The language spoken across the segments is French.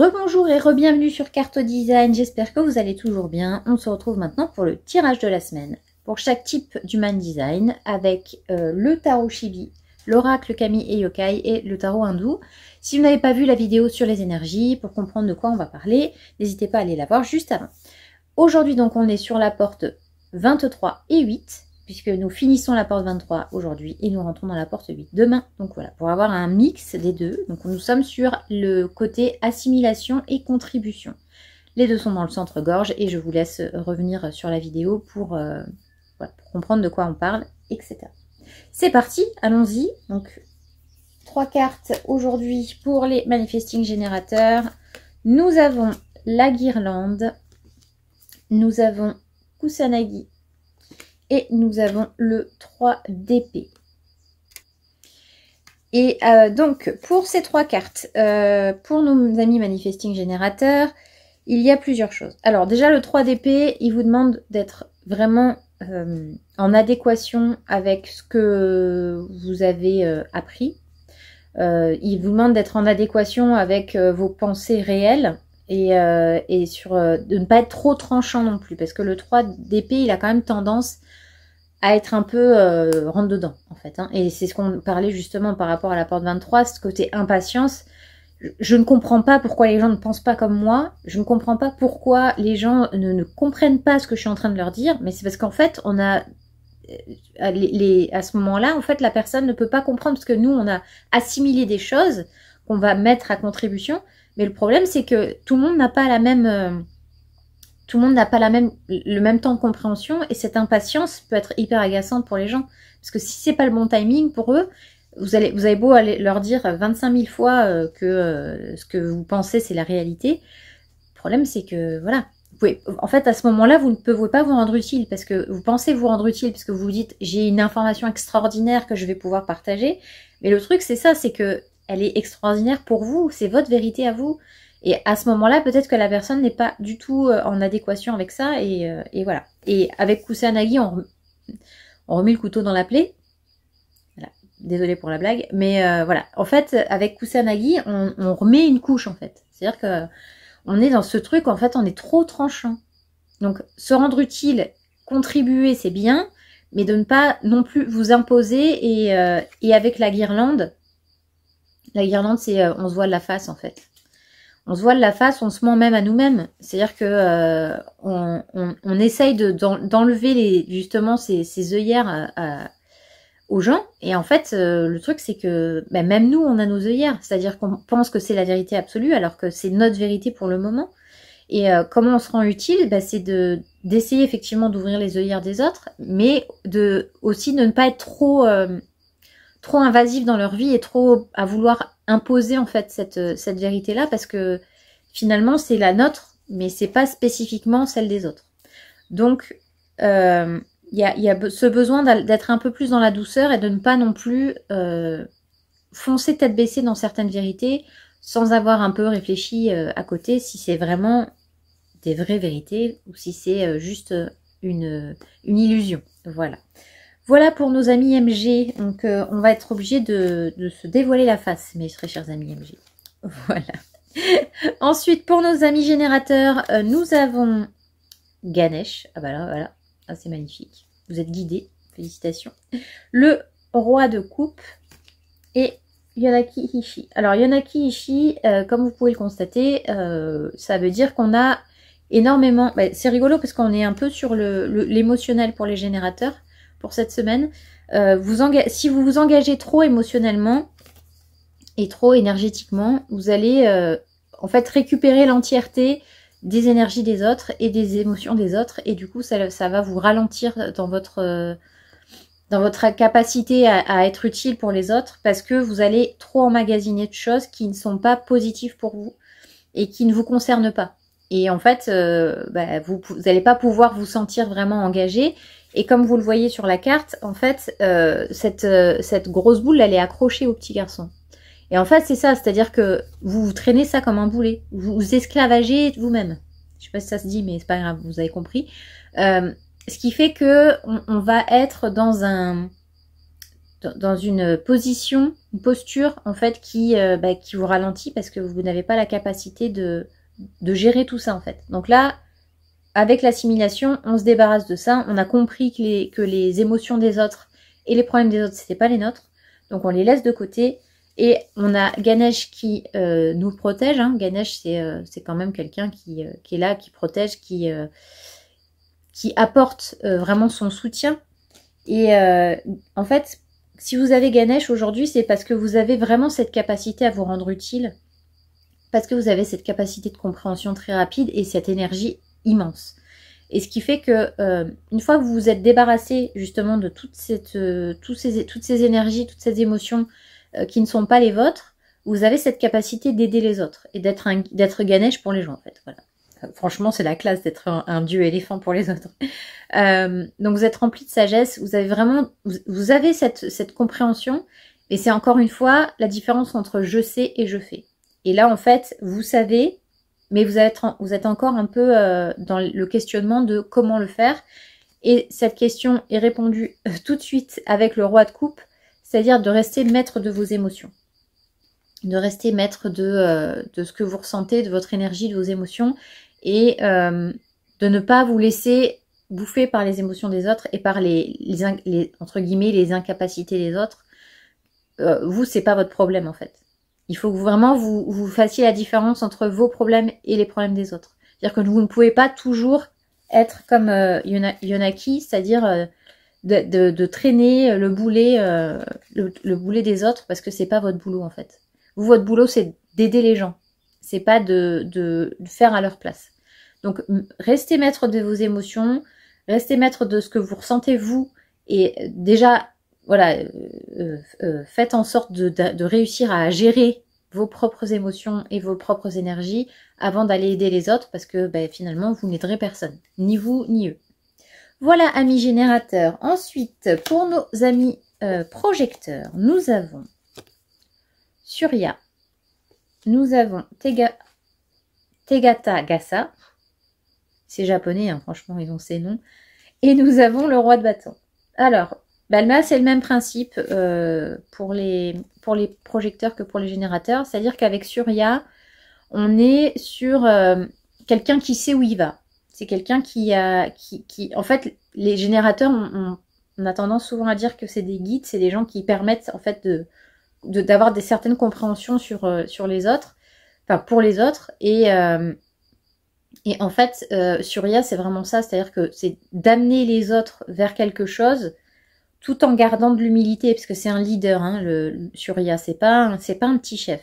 Rebonjour et re-bienvenue sur Carte Design, j'espère que vous allez toujours bien. On se retrouve maintenant pour le tirage de la semaine. Pour chaque type d'Human Design, avec le tarot Chibi, l'oracle Kami et Yokai et le tarot hindou. Si vous n'avez pas vu la vidéo sur les énergies, pour comprendre de quoi on va parler, n'hésitez pas à aller la voir juste avant. Aujourd'hui donc on est sur la porte 23 et 8, puisque nous finissons la porte 23 aujourd'hui et nous rentrons dans la porte 8 demain. Donc voilà, pour avoir un mix des deux. Donc nous sommes sur le côté assimilation et contribution. Les deux sont dans le centre-gorge et je vous laisse revenir sur la vidéo pour, voilà, pour comprendre de quoi on parle, etc. C'est parti, allons-y. Donc 3 cartes aujourd'hui pour les manifesting générateurs. Nous avons la guirlande, nous avons Kusanagi et nous avons le 3 d'épée. Et donc, pour ces 3 cartes, pour nos amis manifesting générateurs, il y a plusieurs choses. Alors déjà, le 3 d'épée, il vous demande d'être vraiment en adéquation avec ce que vous avez appris. Il vous demande d'être en adéquation avec vos pensées réelles et de ne pas être trop tranchant non plus. Parce que le 3 d'épée, il a quand même tendance à être un peu rentre dedans en fait, hein. Et c'est ce qu'on parlait justement par rapport à la porte 23, ce côté impatience. Je ne comprends pas pourquoi les gens ne pensent pas comme moi, je ne comprends pas pourquoi les gens ne comprennent pas ce que je suis en train de leur dire, mais c'est parce qu'en fait on a à ce moment-là en fait la personne ne peut pas comprendre parce que nous on a assimilé des choses qu'on va mettre à contribution, mais le problème c'est que tout le monde n'a pas la même le même temps de compréhension et cette impatience peut être hyper agaçante pour les gens. Parce que si c'est pas le bon timing pour eux, vous avez beau aller leur dire 25 000 fois que ce que vous pensez c'est la réalité. Le problème c'est que voilà, en fait à ce moment-là vous ne pouvez pas vous rendre utile parce que vous pensez vous rendre utile parce que vous vous dites j'ai une information extraordinaire que je vais pouvoir partager. Mais le truc c'est ça, c'est que elle est extraordinaire pour vous, c'est votre vérité à vous. Et à ce moment-là, peut-être que la personne n'est pas du tout en adéquation avec ça. Et voilà. Et avec Kusanagi, on remet le couteau dans la plaie. Voilà. Désolée pour la blague. Mais voilà. En fait, avec Kusanagi, on remet une couche, en fait. C'est-à-dire que on est dans ce truc, en fait, on est trop tranchant. Donc, se rendre utile, contribuer, c'est bien. Mais de ne pas non plus vous imposer. Et avec la guirlande, c'est on se voit la face, en fait. On se voile la face, on se ment même à nous-mêmes. C'est-à-dire que on essaye d'enlever justement ces œillères aux gens. Et en fait, le truc, c'est que même nous, on a nos œillères. C'est-à-dire qu'on pense que c'est la vérité absolue, alors que c'est notre vérité pour le moment. Et comment on se rend utile, c'est d'essayer effectivement d'ouvrir les œillères des autres, mais aussi de ne pas être trop invasif dans leur vie et trop à vouloir imposer en fait cette vérité-là, parce que finalement c'est la nôtre, mais c'est pas spécifiquement celle des autres. Donc il y a ce besoin d'être un peu plus dans la douceur et de ne pas non plus foncer tête baissée dans certaines vérités sans avoir un peu réfléchi à côté si c'est vraiment des vraies vérités ou si c'est juste une illusion. Voilà. Voilà pour nos amis MG, donc on va être obligé de se dévoiler la face, mes très chers amis MG. Voilà. Ensuite, pour nos amis générateurs, nous avons Ganesh. Ah bah là, voilà, ah, c'est magnifique. Vous êtes guidés, félicitations. Le roi de coupe et Yonaki Ishi. Alors Yonaki Ishi, comme vous pouvez le constater, ça veut dire qu'on a énormément... c'est rigolo parce qu'on est un peu sur l'émotionnel pour les générateurs. Pour cette semaine, si vous vous engagez trop émotionnellement et trop énergétiquement, vous allez en fait récupérer l'entièreté des énergies des autres et des émotions des autres, et du coup ça va vous ralentir dans votre capacité à être utile pour les autres, parce que vous allez trop emmagasiner de choses qui ne sont pas positives pour vous et qui ne vous concernent pas. Et en fait, vous n'allez pas pouvoir vous sentir vraiment engagé. Et comme vous le voyez sur la carte, en fait, cette grosse boule, elle est accrochée au petit garçon. Et en fait, c'est ça, c'est-à-dire que vous traînez ça comme un boulet. Vous vous esclavagez vous-même. Je sais pas si ça se dit, mais c'est pas grave, vous avez compris. Ce qui fait que on va être dans dans une position, une posture en fait qui vous ralentit parce que vous n'avez pas la capacité de gérer tout ça en fait. Donc là, avec l'assimilation, on se débarrasse de ça. On a compris que les émotions des autres et les problèmes des autres, c'était pas les nôtres. Donc on les laisse de côté. Et on a Ganesh qui nous protège. Hein. Ganesh, c'est quand même quelqu'un qui est là, qui protège, qui apporte vraiment son soutien. Et en fait, si vous avez Ganesh aujourd'hui, c'est parce que vous avez vraiment cette capacité à vous rendre utile, parce que vous avez cette capacité de compréhension très rapide et cette énergie immense. Et ce qui fait que une fois que vous vous êtes débarrassé justement de toutes ces énergies, toutes ces émotions qui ne sont pas les vôtres, vous avez cette capacité d'aider les autres et d'être Ganesh pour les gens en fait. Voilà. Franchement, c'est la classe d'être un dieu éléphant pour les autres. Donc vous êtes rempli de sagesse, vous avez vraiment, vous avez cette compréhension, et c'est encore une fois la différence entre je sais et je fais. Et là en fait, vous savez, mais vous êtes encore un peu dans le questionnement de comment le faire. Et cette question est répondue tout de suite avec le roi de coupe, c'est-à-dire de rester maître de vos émotions. De rester maître de ce que vous ressentez, de votre énergie, de vos émotions, et de ne pas vous laisser bouffer par les émotions des autres et par les entre guillemets, les incapacités des autres. Vous, c'est pas votre problème en fait. Il faut que vraiment vous fassiez la différence entre vos problèmes et les problèmes des autres. C'est-à-dire que vous ne pouvez pas toujours être comme Yonaki, c'est-à-dire de traîner le boulet des autres, parce que c'est pas votre boulot en fait. Vous, votre boulot, c'est d'aider les gens. C'est pas de faire à leur place. Donc, restez maître de vos émotions, restez maître de ce que vous ressentez vous, et déjà, voilà, faites en sorte de réussir à gérer vos propres émotions et vos propres énergies avant d'aller aider les autres, parce que finalement, vous n'aiderez personne, ni vous, ni eux. Voilà, amis générateurs. Ensuite, pour nos amis projecteurs, nous avons Surya, nous avons Tegata Gasa, c'est japonais, hein, franchement, ils ont ces noms, et nous avons le roi de bâton. Alors, là, c'est le même principe pour les projecteurs que pour les générateurs, c'est-à-dire qu'avec Surya, on est sur quelqu'un qui sait où il va. C'est quelqu'un qui en fait, les générateurs, on a tendance souvent à dire que c'est des guides, c'est des gens qui permettent en fait d'avoir des certaines compréhensions sur les autres, enfin pour les autres, et en fait Surya c'est vraiment ça, c'est-à-dire que c'est d'amener les autres vers quelque chose tout en gardant de l'humilité, parce que c'est un leader, hein, le Surya, c'est pas un petit chef,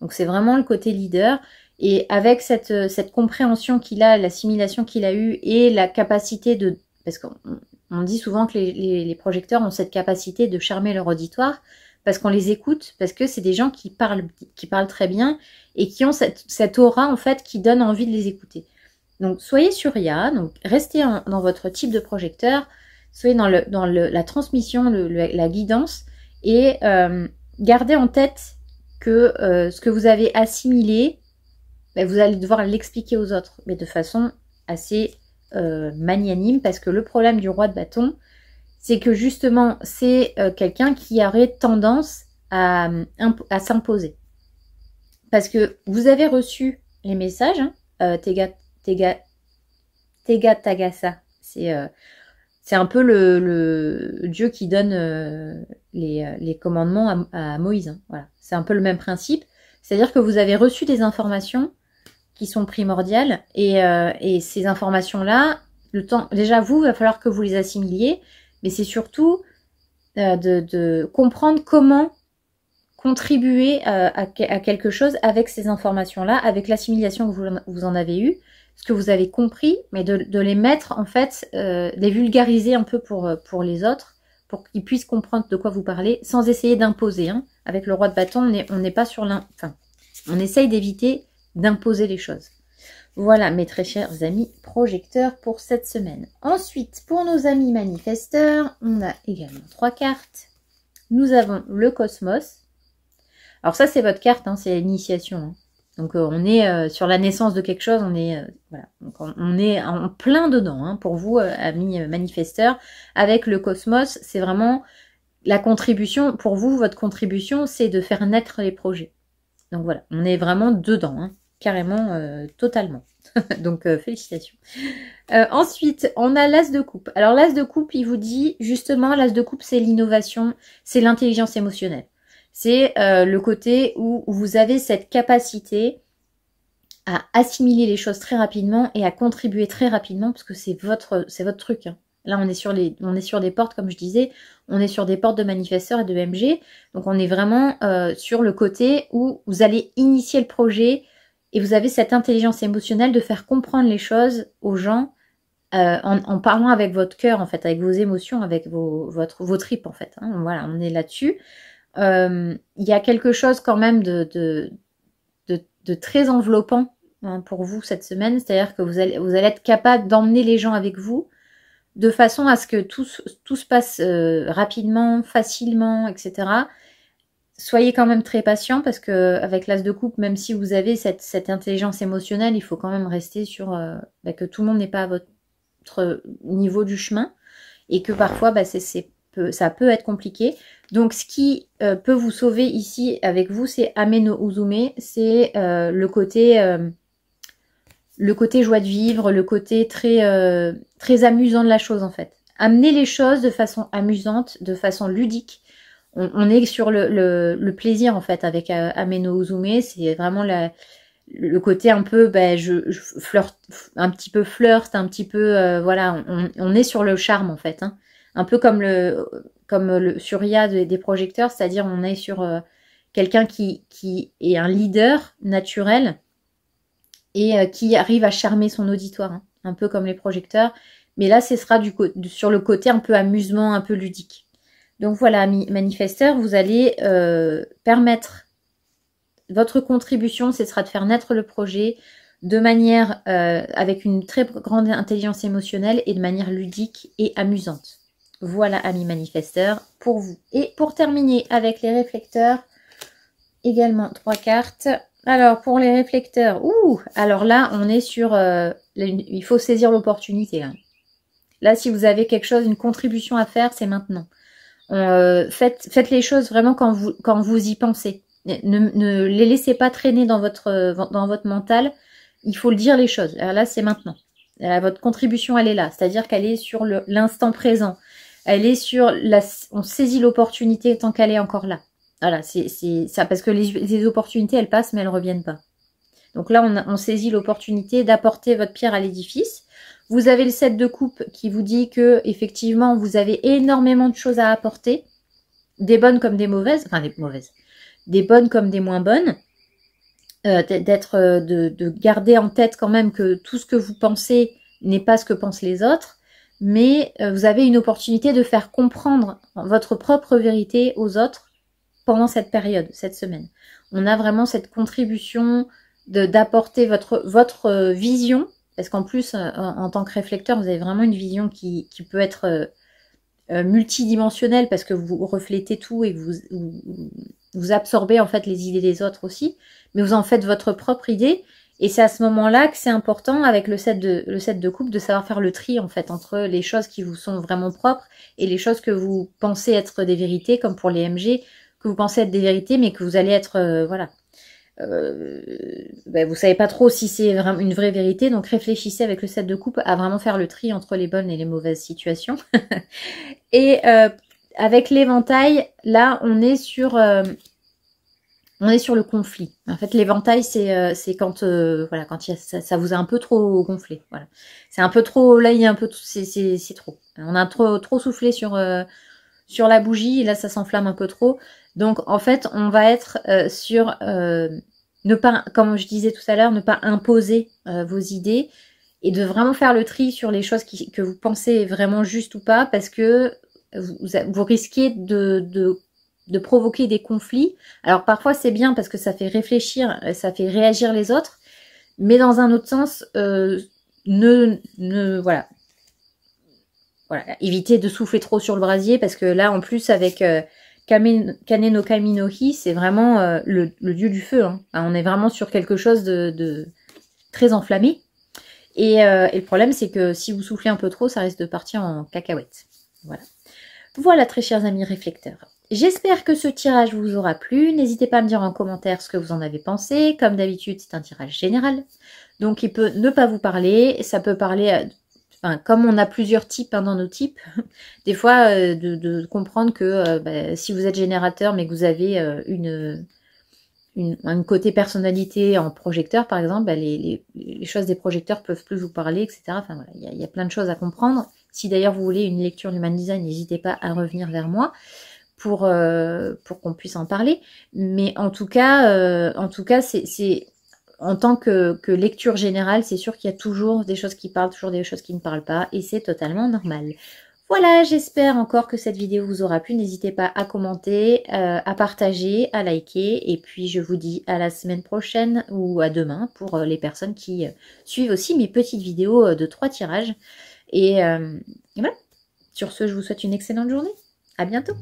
donc c'est vraiment le côté leader, et avec cette compréhension qu'il a, l'assimilation qu'il a eue et la capacité de, parce qu'on dit souvent que les projecteurs ont cette capacité de charmer leur auditoire, parce qu'on les écoute, parce que c'est des gens qui parlent très bien et qui ont cette aura en fait qui donne envie de les écouter. Donc soyez Surya, donc restez dans votre type de projecteur, soyez dans la transmission, la guidance, et gardez en tête que ce que vous avez assimilé, vous allez devoir l'expliquer aux autres, mais de façon assez magnanime, parce que le problème du roi de bâton, c'est que justement, c'est quelqu'un qui aurait tendance à s'imposer. Parce que vous avez reçu les messages, hein, Tegatagasa, c'est un peu le dieu qui donne les commandements à Moïse. Hein, voilà. C'est un peu le même principe. C'est-à-dire que vous avez reçu des informations qui sont primordiales, et ces informations-là, déjà vous, il va falloir que vous les assimiliez, mais c'est surtout de comprendre comment contribuer à quelque chose avec ces informations-là, avec l'assimilation que vous en avez eue, ce que vous avez compris, mais de les mettre en fait, les vulgariser un peu pour les autres, pour qu'ils puissent comprendre de quoi vous parlez, sans essayer d'imposer. Hein. Avec le roi de bâton, on n'est pas sur enfin, on essaye d'éviter d'imposer les choses. Voilà mes très chers amis projecteurs pour cette semaine. Ensuite, pour nos amis manifesteurs, on a également 3 cartes. Nous avons le cosmos. Alors ça, c'est votre carte, hein, c'est l'initiation. Hein. Donc on est sur la naissance de quelque chose, voilà. Donc, on est en plein dedans. Hein, pour vous, amis manifesteurs, avec le cosmos, c'est vraiment la contribution, pour vous, votre contribution, c'est de faire naître les projets. Donc voilà, on est vraiment dedans, hein, carrément, totalement. Donc félicitations. Ensuite, on a l'as de coupe. Alors l'as de coupe, il vous dit, justement, l'as de coupe, c'est l'innovation, c'est l'intelligence émotionnelle. C'est le côté où vous avez cette capacité à assimiler les choses très rapidement et à contribuer très rapidement, parce que c'est votre truc. Hein. Là, on est sur des portes, comme je disais, on est sur des portes de manifesteurs et de MG. Donc, on est vraiment sur le côté où vous allez initier le projet et vous avez cette intelligence émotionnelle de faire comprendre les choses aux gens en parlant avec votre cœur, en fait, avec vos émotions, avec vos tripes, en fait. Hein. Voilà, on est là-dessus. Il y a quelque chose quand même de très enveloppant hein, pour vous cette semaine. C'est-à-dire que vous allez être capable d'emmener les gens avec vous de façon à ce que tout se passe rapidement, facilement, etc. Soyez quand même très patient parce que avec l'as de coupe, même si vous avez cette intelligence émotionnelle, il faut quand même rester sur que tout le monde n'est pas à votre niveau du chemin et que parfois ça peut être compliqué. Donc ce qui peut vous sauver ici avec vous, c'est Ame no Uzume, c'est le côté joie de vivre, le côté très amusant de la chose en fait. Amener les choses de façon amusante, de façon ludique. On est sur le plaisir en fait avec Ame no Uzume, c'est vraiment le côté un peu, je flirte, un petit peu flirt, un petit peu, voilà, on est sur le charme en fait. Hein. Un peu comme le Surya des projecteurs, c'est-à-dire on est sur quelqu'un qui est un leader naturel et qui arrive à charmer son auditoire, hein, un peu comme les projecteurs. Mais là, ce sera sur le côté un peu amusement, un peu ludique. Donc voilà, manifesteurs, vous allez permettre votre contribution, ce sera de faire naître le projet de manière avec une très grande intelligence émotionnelle et de manière ludique et amusante. Voilà, amis manifesteurs, pour vous. Et pour terminer avec les réflecteurs, également 3 cartes. Alors, pour les réflecteurs, alors là, on est sur... il faut saisir l'opportunité. Là. Là, si vous avez quelque chose, une contribution à faire, c'est maintenant. Faites les choses vraiment quand vous y pensez. Ne les laissez pas traîner dans votre mental. Il faut le dire les choses. Alors là, c'est maintenant. Votre contribution, elle est là. C'est-à-dire qu'elle est sur l'instant présent. Elle est sur on saisit l'opportunité tant qu'elle est encore là. Voilà, c'est ça, parce que les opportunités, elles passent, mais elles reviennent pas. Donc là, on saisit l'opportunité d'apporter votre pierre à l'édifice. Vous avez le 7 de coupe qui vous dit que effectivement, vous avez énormément de choses à apporter, des bonnes comme des mauvaises, enfin des mauvaises, des bonnes comme des moins bonnes. De garder en tête quand même que tout ce que vous pensez n'est pas ce que pensent les autres. Mais vous avez une opportunité de faire comprendre votre propre vérité aux autres pendant cette période, cette semaine. On a vraiment cette contribution d'apporter votre vision, parce qu'en plus, en tant que réflecteur, vous avez vraiment une vision qui peut être multidimensionnelle, parce que vous reflétez tout et vous absorbez en fait les idées des autres aussi, mais vous en faites votre propre idée. Et c'est à ce moment-là que c'est important, avec le 7 de coupe, de savoir faire le tri, en fait, entre les choses qui vous sont vraiment propres et les choses que vous pensez être des vérités, comme pour les MG, que vous pensez être des vérités, mais que vous allez être, voilà. Vous savez pas trop si c'est vraiment une vraie vérité, donc réfléchissez avec le 7 de coupe à vraiment faire le tri entre les bonnes et les mauvaises situations. Et avec l'éventail, là, on est sur le conflit. En fait, l'éventail, c'est quand voilà, quand ça vous a un peu trop gonflé. Voilà, c'est un peu trop. Là, il y a un peu, c'est trop. On a trop soufflé sur la bougie et là, ça s'enflamme un peu trop. Donc, en fait, on va être sur ne pas, comme je disais tout à l'heure, ne pas imposer vos idées et de vraiment faire le tri sur les choses que vous pensez vraiment justes ou pas, parce que vous risquez de provoquer des conflits. Alors parfois c'est bien parce que ça fait réfléchir, ça fait réagir les autres, mais dans un autre sens, voilà, évitez de souffler trop sur le brasier, parce que là en plus avec Kane no Kami no Hi, c'est vraiment le dieu du feu. Hein. On est vraiment sur quelque chose de très enflammé. Et le problème c'est que si vous soufflez un peu trop, ça risque de partir en cacahuète. Voilà. Voilà, très chers amis réflecteurs. J'espère que ce tirage vous aura plu. N'hésitez pas à me dire en commentaire ce que vous en avez pensé. Comme d'habitude, c'est un tirage général. Donc, il peut ne pas vous parler. Ça peut parler... Enfin, comme on a plusieurs types dans nos types, des fois, de comprendre que si vous êtes générateur, mais que vous avez un côté personnalité en projecteur, par exemple, les choses des projecteurs peuvent plus vous parler, etc. Enfin, voilà, il y a plein de choses à comprendre. Si d'ailleurs vous voulez une lecture d'Human Design, n'hésitez pas à revenir vers moi pour qu'on puisse en parler. Mais en tout cas, c'est en tant que lecture générale, c'est sûr qu'il y a toujours des choses qui parlent, toujours des choses qui ne parlent pas, et c'est totalement normal. Voilà, j'espère encore que cette vidéo vous aura plu. N'hésitez pas à commenter, à partager, à liker. Et puis, je vous dis à la semaine prochaine ou à demain pour les personnes qui suivent aussi mes petites vidéos de 3 tirages. Et voilà, sur ce, je vous souhaite une excellente journée. À bientôt.